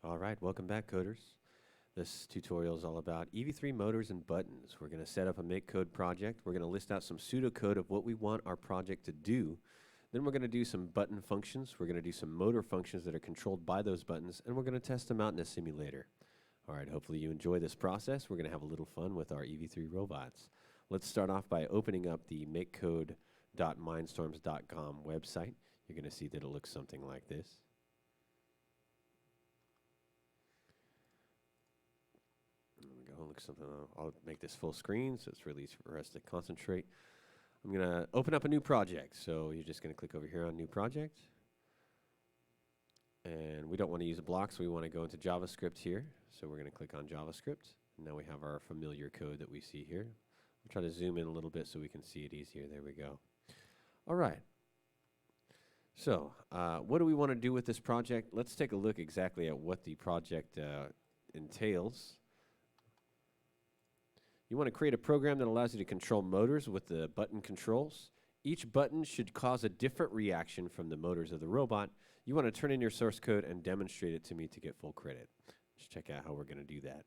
All right, welcome back, coders. This tutorial is all about EV3 Motors and Buttons. We're going to set up a make code project. We're going to list out some pseudocode of what we want our project to do. Then we're going to do some button functions. We're going to do some motor functions that are controlled by those buttons, and we're going to test them out in a simulator. All right, hopefully you enjoy this process. We're going to have a little fun with our EV3 robots. Let's start off by opening up the makecode.mindstorms.com website. You're going to see that it looks something like this. Look something. I'll make this full screen so it's really easy for us to concentrate. I'm going to open up a new project. So you're just going to click over here on New Project. And we don't want to use a block, so we want to go into JavaScript here. So we're going to click on JavaScript. Now we have our familiar code that we see here. I'll try to zoom in a little bit so we can see it easier. There we go. All right. So what do we want to do with this project? Let's take a look exactly at what the project entails. You want to create a program that allows you to control motors with the button controls. Each button should cause a different reaction from the motors of the robot. You want to turn in your source code and demonstrate it to me to get full credit. Let's check out how we're going to do that.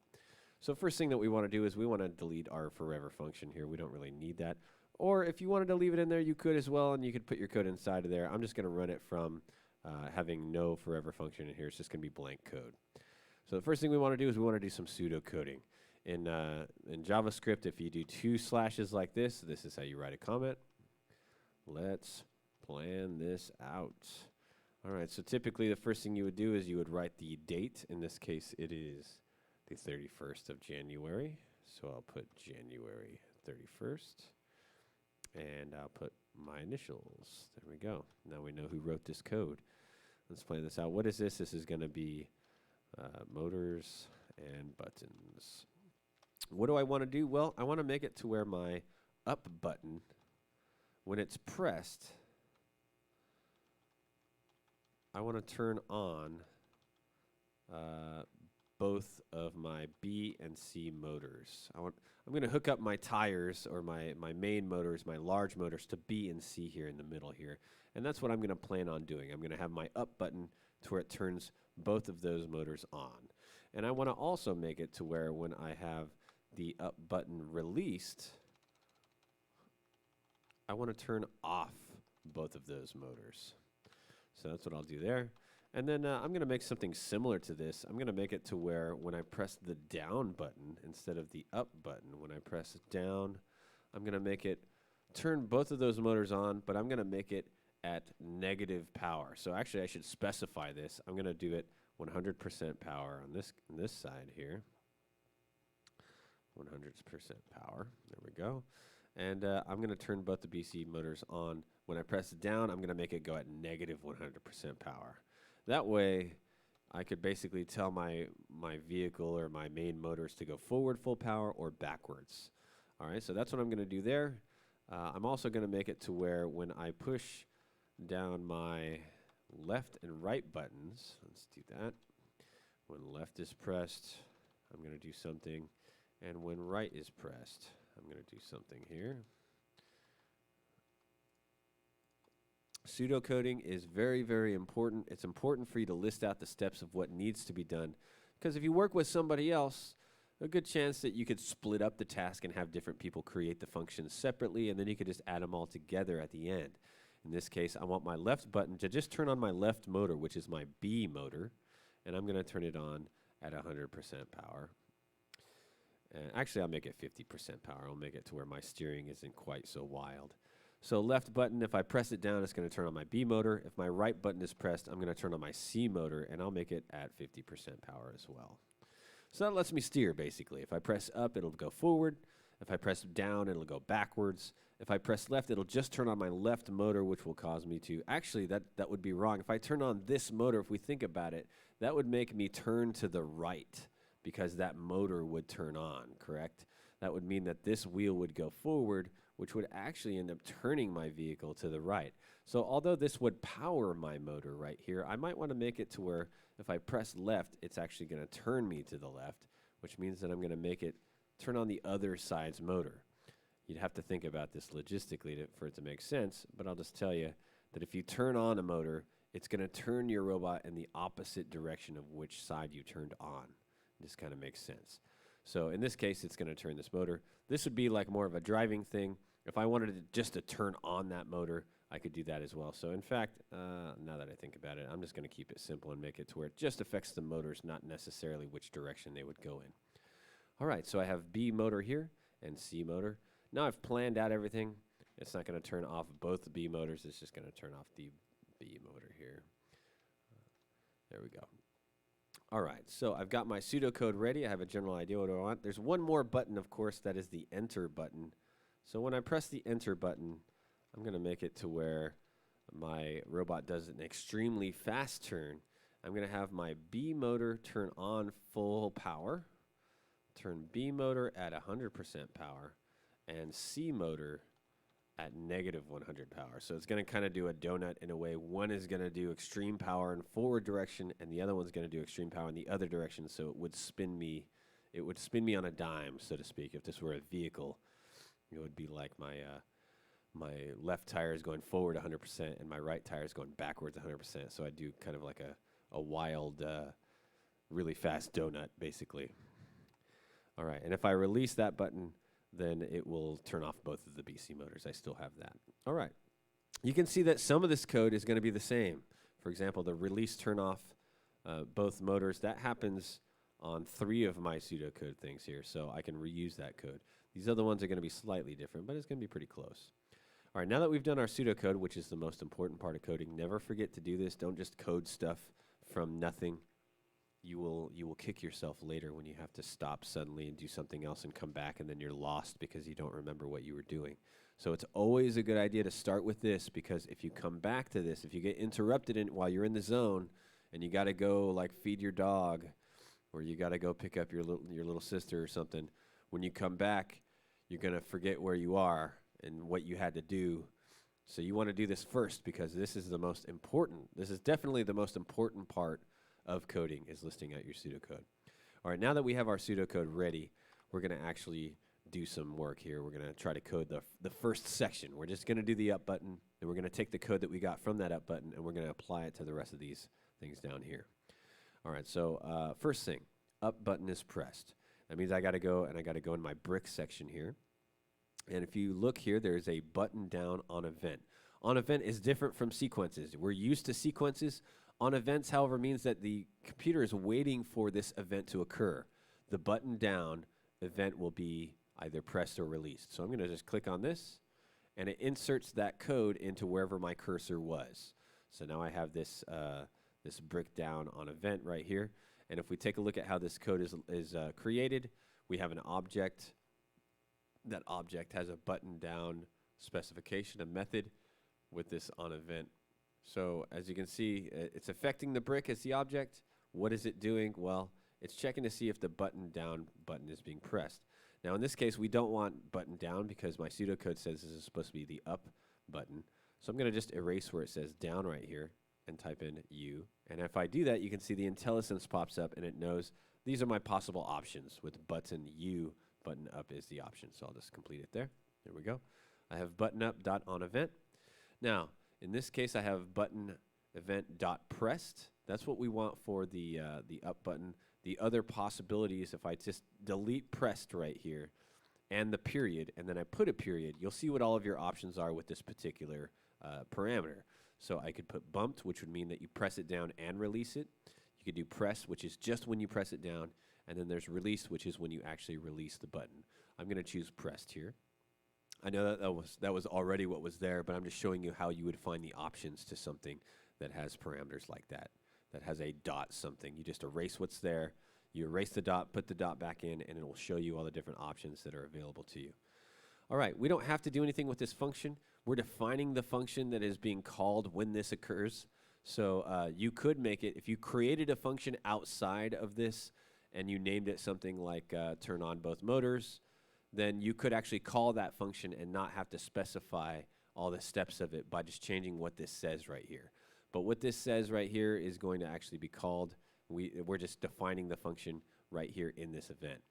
So first thing that we want to do is we want to delete our forever function here. We don't really need that. Or if you wanted to leave it in there, you could as well, and you could put your code inside of there. I'm just going to run it from having no forever function in here. It's just going to be blank code. So the first thing we want to do is we want to do some pseudocoding. In JavaScript, if you do 2 slashes like this is how you write a comment. Let's plan this out. All right, so typically the first thing you would do is you would write the date. In this case, it is the 31st of January. So I'll put January 31st. And I'll put my initials. There we go. Now we know who wrote this code. Let's plan this out. What is this? This is going to be motors and buttons. What do I want to do? Well, I want to make it to where my up button, when it's pressed, I want to turn on both of my B and C motors. I'm going to hook up my tires or my main motors, my large motors, to B and C here in the middle here. And that's what I'm going to plan on doing. I'm going to have my up button to where it turns both of those motors on. And I want to also make it to where when I have the up button released, I want to turn off both of those motors. So that's what I'll do there. And then I'm going to make something similar to this. I'm going to make it to where when I press the down button instead of the up button, when I press down, I'm going to make it turn both of those motors on, but I'm going to make it at negative power. So actually I should specify this. I'm going to do it 100% power on this side here. 100% power. There we go. And I'm going to turn both the BC motors on. When I press down, I'm going to make it go at negative 100% power. That way, I could basically tell my vehicle or my main motors to go forward full power or backwards. All right, so that's what I'm going to do there. I'm also going to make it to where when I push down my left and right buttons, let's do that. When left is pressed, I'm going to do something. And when right is pressed, I'm going to do something here. Pseudocoding is very, very important. It's important for you to list out the steps of what needs to be done. Because if you work with somebody else, a good chance that you could split up the task and have different people create the functions separately, and then you could just add them all together at the end. In this case, I want my left button to just turn on my left motor, which is my B motor, and I'm going to turn it on at 100% power. And actually, I'll make it 50% power. I'll make it to where my steering isn't quite so wild. So left button, if I press it down, it's going to turn on my B motor. If my right button is pressed, I'm going to turn on my C motor, and I'll make it at 50% power as well. So that lets me steer, basically. If I press up, it'll go forward. If I press down, it'll go backwards. If I press left, it'll just turn on my left motor, which will cause me to... Actually, that would be wrong. If I turn on this motor, if we think about it, that would make me turn to the right, because that motor would turn on, correct? That would mean that this wheel would go forward, which would actually end up turning my vehicle to the right. So although this would power my motor right here, I might want to make it to where if I press left, it's actually going to turn me to the left, which means that I'm going to make it turn on the other side's motor. You'd have to think about this logistically for it to make sense, but I'll just tell you that if you turn on a motor, it's going to turn your robot in the opposite direction of which side you turned on. This kind of makes sense. So in this case, it's going to turn this motor. This would be like more of a driving thing. If I wanted it just to turn on that motor, I could do that as well. So in fact, now that I think about it, I'm just going to keep it simple and make it to where it just affects the motors, not necessarily which direction they would go in. All right, so I have B motor here and C motor. Now I've planned out everything. It's not going to turn off both the B motors. It's just going to turn off the B motor here. There we go. All right, so I've got my pseudocode ready. I have a general idea what I want. There's one more button, of course, that is the enter button. So when I press the enter button, I'm going to make it to where my robot does an extremely fast turn. I'm going to have my B motor turn on full power, turn B motor at 100% power, and C motor at negative 100 power. So it's going to kind of do a donut in a way. One is going to do extreme power in forward direction, and the other one's going to do extreme power in the other direction. So it would spin me on a dime, so to speak. If this were a vehicle, it would be like my left tire is going forward 100% and my right tire is going backwards 100%. So I do kind of like a wild, really fast donut, basically. All right, and if I release that button, then it will turn off both of the BC motors. I still have that. All right. You can see that some of this code is going to be the same. For example, the release turn off both motors, that happens on 3 of my pseudocode things here, so I can reuse that code. These other ones are going to be slightly different, but it's going to be pretty close. All right, now that we've done our pseudocode, which is the most important part of coding, never forget to do this. Don't just code stuff from nothing. You will kick yourself later when you have to stop suddenly and do something else and come back, and then you're lost because you don't remember what you were doing. So it's always a good idea to start with this, because if you come back to this, if you get interrupted while you're in the zone and you got to go like feed your dog, or you got to go pick up your little sister or something, when you come back, you're going to forget where you are and what you had to do. So you want to do this first, because this is the most important. This is definitely the most important part of coding, is listing out your pseudocode. All right, now that we have our pseudocode ready, we're going to actually do some work here. We're going to try to code the first section. We're just going to do the up button, and we're going to take the code that we got from that up button, and we're going to apply it to the rest of these things down here. All right, so first thing, up button is pressed. That means I got to go in my brick section here. And if you look here, there's a button down on event. On event is different from sequences. We're used to sequences. On events, however, means that the computer is waiting for this event to occur. The button down event will be either pressed or released. So I'm going to just click on this, and it inserts that code into wherever my cursor was. So now I have this this brick down on event right here. And if we take a look at how this code is created, we have an object. That object has a button down specification, a method with this on event. So as you can see, it's affecting the brick as the object. What is it doing? Well, it's checking to see if the button down button is being pressed. Now in this case, we don't want button down because my pseudocode says this is supposed to be the up button. So I'm going to just erase where it says down right here and type in U. And if I do that, you can see the IntelliSense pops up and it knows these are my possible options, with button U, button up is the option. So I'll just complete it there. There we go. I have button up dot on event. Now, in this case, I have button event dot pressed. That's what we want for the up button. The other possibility is if I just delete pressed right here and the period, and then I put a period, you'll see what all of your options are with this particular parameter. So I could put bumped, which would mean that you press it down and release it. You could do press, which is just when you press it down. And then there's release, which is when you actually release the button. I'm going to choose pressed here. I know that was already what was there, but I'm just showing you how you would find the options to something that has parameters like that has a dot something. You just erase what's there, you erase the dot, put the dot back in, and it will show you all the different options that are available to you. All right, we don't have to do anything with this function. We're defining the function that is being called when this occurs. So you could make it, if you created a function outside of this and you named it something like turn on both motors, then you could actually call that function and not have to specify all the steps of it by just changing what this says right here. But what this says right here is going to actually be called, we're just defining the function right here in this event.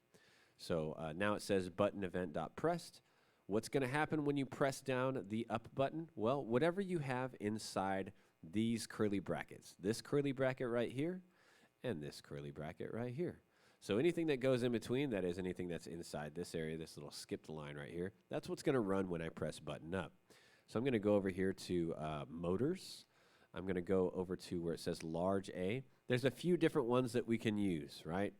So now it says button event dot pressed. What's going to happen when you press down the up button? Well, whatever you have inside these curly brackets. This curly bracket right here and this curly bracket right here. So anything that goes in between, that is anything that's inside this area, this little skipped line right here, that's what's going to run when I press button up. So I'm going to go over here to motors. I'm going to go over to where it says large A. There's a few different ones that we can use, right?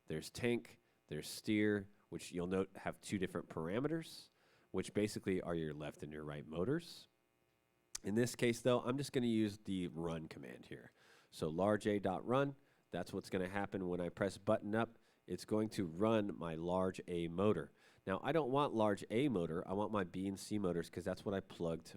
There's tank, there's steer, which you'll note have two different parameters, which basically are your left and your right motors. In this case, though, I'm just going to use the run command here. So large A.run, that's what's going to happen when I press button up. It's going to run my large A motor. Now, I don't want large A motor. I want my B and C motors because that's what I plugged.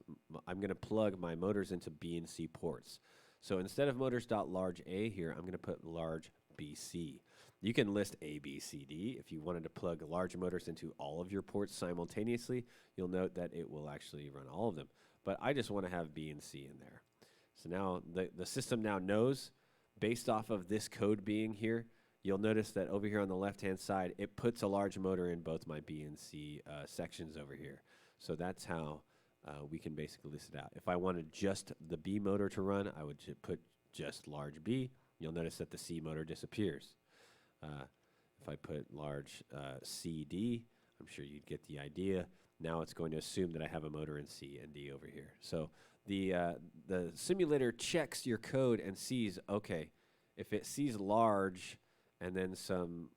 I'm going to plug my motors into B and C ports. So instead of motors.large A here, I'm going to put large BC. You can list A, B, C, D. If you wanted to plug large motors into all of your ports simultaneously, you'll note that it will actually run all of them. But I just want to have B and C in there. So now the system now knows, based off of this code being here, you'll notice that over here on the left-hand side, it puts a large motor in both my B and C sections over here. So that's how we can basically list it out. If I wanted just the B motor to run, I would put just large B. You'll notice that the C motor disappears. If I put large CD, I'm sure you'd get the idea. Now it's going to assume that I have a motor in C and D over here. So the simulator checks your code and sees, okay, if it sees large and then some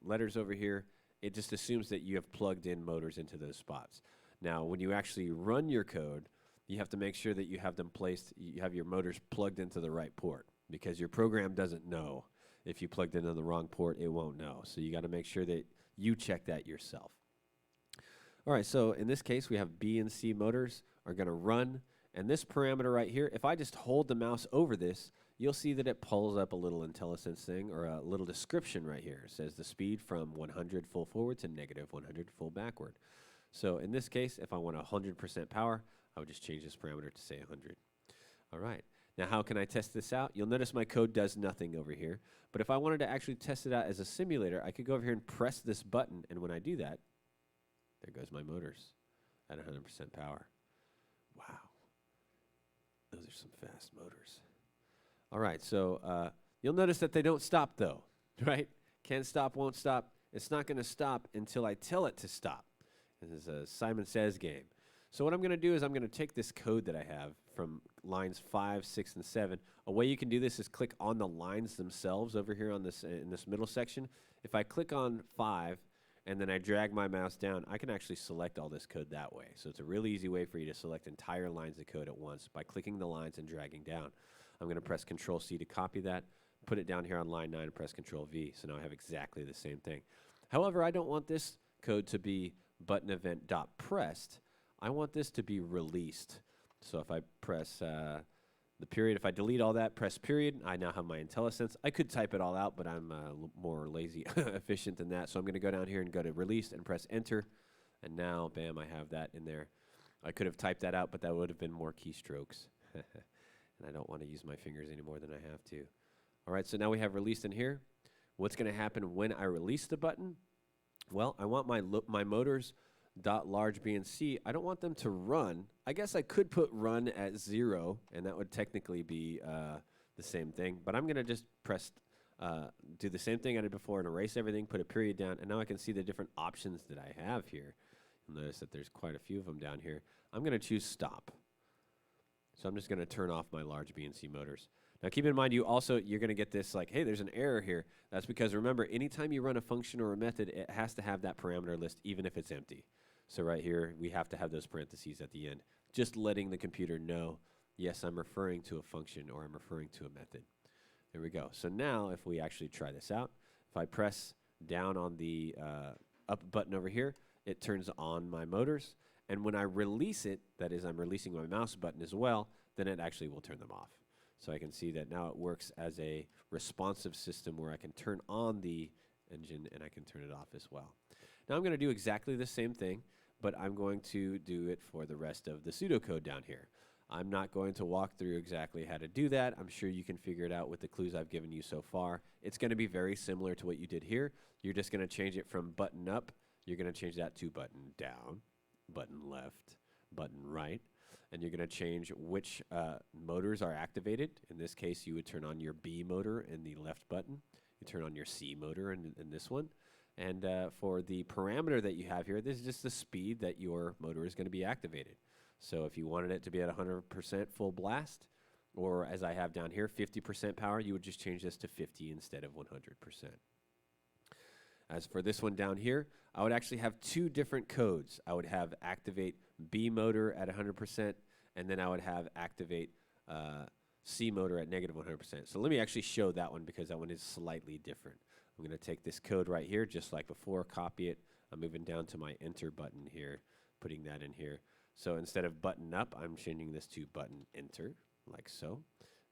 letters over here, it just assumes that you have plugged in motors into those spots. Now, when you actually run your code, you have to make sure that you have them placed, you have your motors plugged into the right port, because your program doesn't know. If you plugged in on the wrong port, it won't know. So you got to make sure that you check that yourself. All right, so in this case, we have B and C motors are going to run. And this parameter right here, if I just hold the mouse over this, you'll see that it pulls up a little IntelliSense thing, or a little description right here. It says the speed from 100 full forward to negative 100 full backward. So in this case, if I want 100% power, I would just change this parameter to say 100. All right. Now, how can I test this out? You'll notice my code does nothing over here. But if I wanted to actually test it out as a simulator, I could go over here and press this button. And when I do that, there goes my motors at 100% power. Wow. Those are some fast motors. All right, so you'll notice that they don't stop, though, right? Can't stop, won't stop. It's not going to stop until I tell it to stop. This is a Simon Says game. So what I'm going to do is I'm going to take this code that I have from lines 5, 6, and 7. A way you can do this is click on the lines themselves over here on this in this middle section. If I click on 5 and then I drag my mouse down, I can actually select all this code that way. So it's a really easy way for you to select entire lines of code at once by clicking the lines and dragging down. I'm going to press Control-C to copy that, put it down here on line 9, and press Control-V. So now I have exactly the same thing. However, I don't want this code to be button event dot pressed. I want this to be released. So if I press the period, if I delete all that, press period, I now have my IntelliSense. I could type it all out, but I'm more lazy efficient than that. So I'm going to go down here and go to release and press enter. And now, bam, I have that in there. I could have typed that out, but that would have been more keystrokes. And I don't want to use my fingers any more than I have to. All right, so now we have released in here. What's going to happen when I release the button? Well, I want my motors .large B and C. I don't want them to run. I guess I could put run at 0, and that would technically be the same thing. But I'm going to just press, do the same thing I did before and erase everything, put a period down, and now I can see the different options that I have here. You'll notice that there's quite a few of them down here. I'm going to choose stop. So I'm just going to turn off my large B and C motors. Now keep in mind, you're going to get this like, hey, there's an error here. That's because, remember, anytime you run a function or a method, it has to have that parameter list even if it's empty. So right here, we have to have those parentheses at the end, just letting the computer know, yes, I'm referring to a function or I'm referring to a method. There we go. So now if we actually try this out, if I press down on the up button over here, it turns on my motors. And when I release it, that is, I'm releasing my mouse button as well, then it actually will turn them off. So I can see that now it works as a responsive system where I can turn on the engine and I can turn it off as well. Now I'm going to do exactly the same thing, but I'm going to do it for the rest of the pseudocode down here. I'm not going to walk through exactly how to do that. I'm sure you can figure it out with the clues I've given you so far. It's going to be very similar to what you did here. You're just going to change it from button up. You're going to change that to button down, button left, button right. and you're going to change which motors are activated. In this case, you would turn on your B motor in the left button. You turn on your C motor in this one. And for the parameter that you have here, this is just the speed that your motor is going to be activated. So if you wanted it to be at 100% full blast, or as I have down here, 50% power, you would just change this to 50 instead of 100%. As for this one down here, I would actually have two different codes. I would have activate B motor at 100%, and then I would have activate C motor at negative 100%. So let me actually show that one because that one is slightly different. I'm going to take this code right here, just like before, copy it. I'm moving down to my enter button here, putting that in here. So instead of button up, I'm changing this to button enter, like so.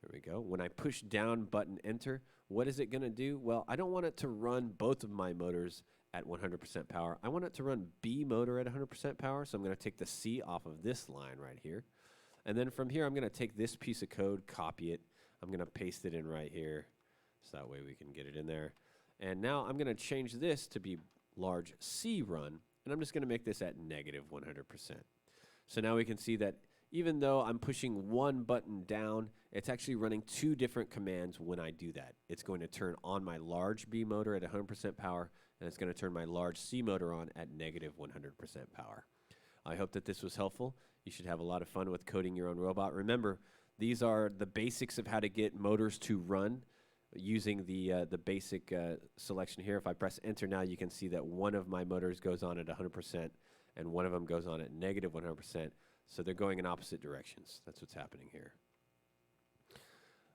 There we go. When I push down button enter, what is it going to do? Well, I don't want it to run both of my motors at 100% power. I want it to run B motor at 100% power, so I'm going to take the C off of this line right here. And then from here, I'm going to take this piece of code, copy it. I'm going to paste it in right here, so that way we can get it in there. And now I'm going to change this to be large C run, and I'm just going to make this at negative 100%. So now we can see that even though I'm pushing one button down, it's actually running two different commands when I do that. It's going to turn on my large B motor at 100% power, and it's going to turn my large C motor on at negative 100% power. I hope that this was helpful. You should have a lot of fun with coding your own robot. Remember, these are the basics of how to get motors to run using the basic selection here. If I press enter now, you can see that one of my motors goes on at 100%, and one of them goes on at negative 100%. So they're going in opposite directions. That's what's happening here.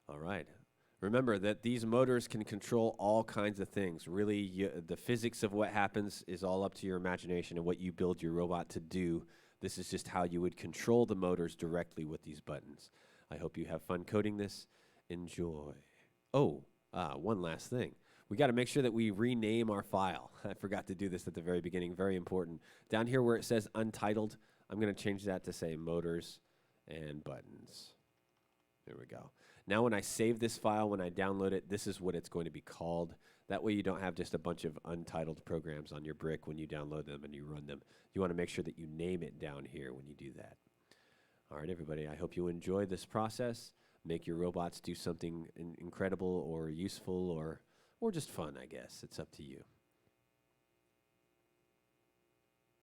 All right. Remember that these motors can control all kinds of things. Really, the physics of what happens is all up to your imagination and what you build your robot to do. This is just how you would control the motors directly with these buttons. I hope you have fun coding this. Enjoy. Oh, one last thing. We got to make sure that we rename our file. I forgot to do this at the very beginning. Very important. Down here where it says untitled, I'm going to change that to say motors and buttons. There we go. Now when I save this file, when I download it, this is what it's going to be called. That way you don't have just a bunch of untitled programs on your brick when you download them and you run them. You want to make sure that you name it down here when you do that. All right, everybody, I hope you enjoy this process. Make your robots do something incredible or useful or just fun, I guess. It's up to you.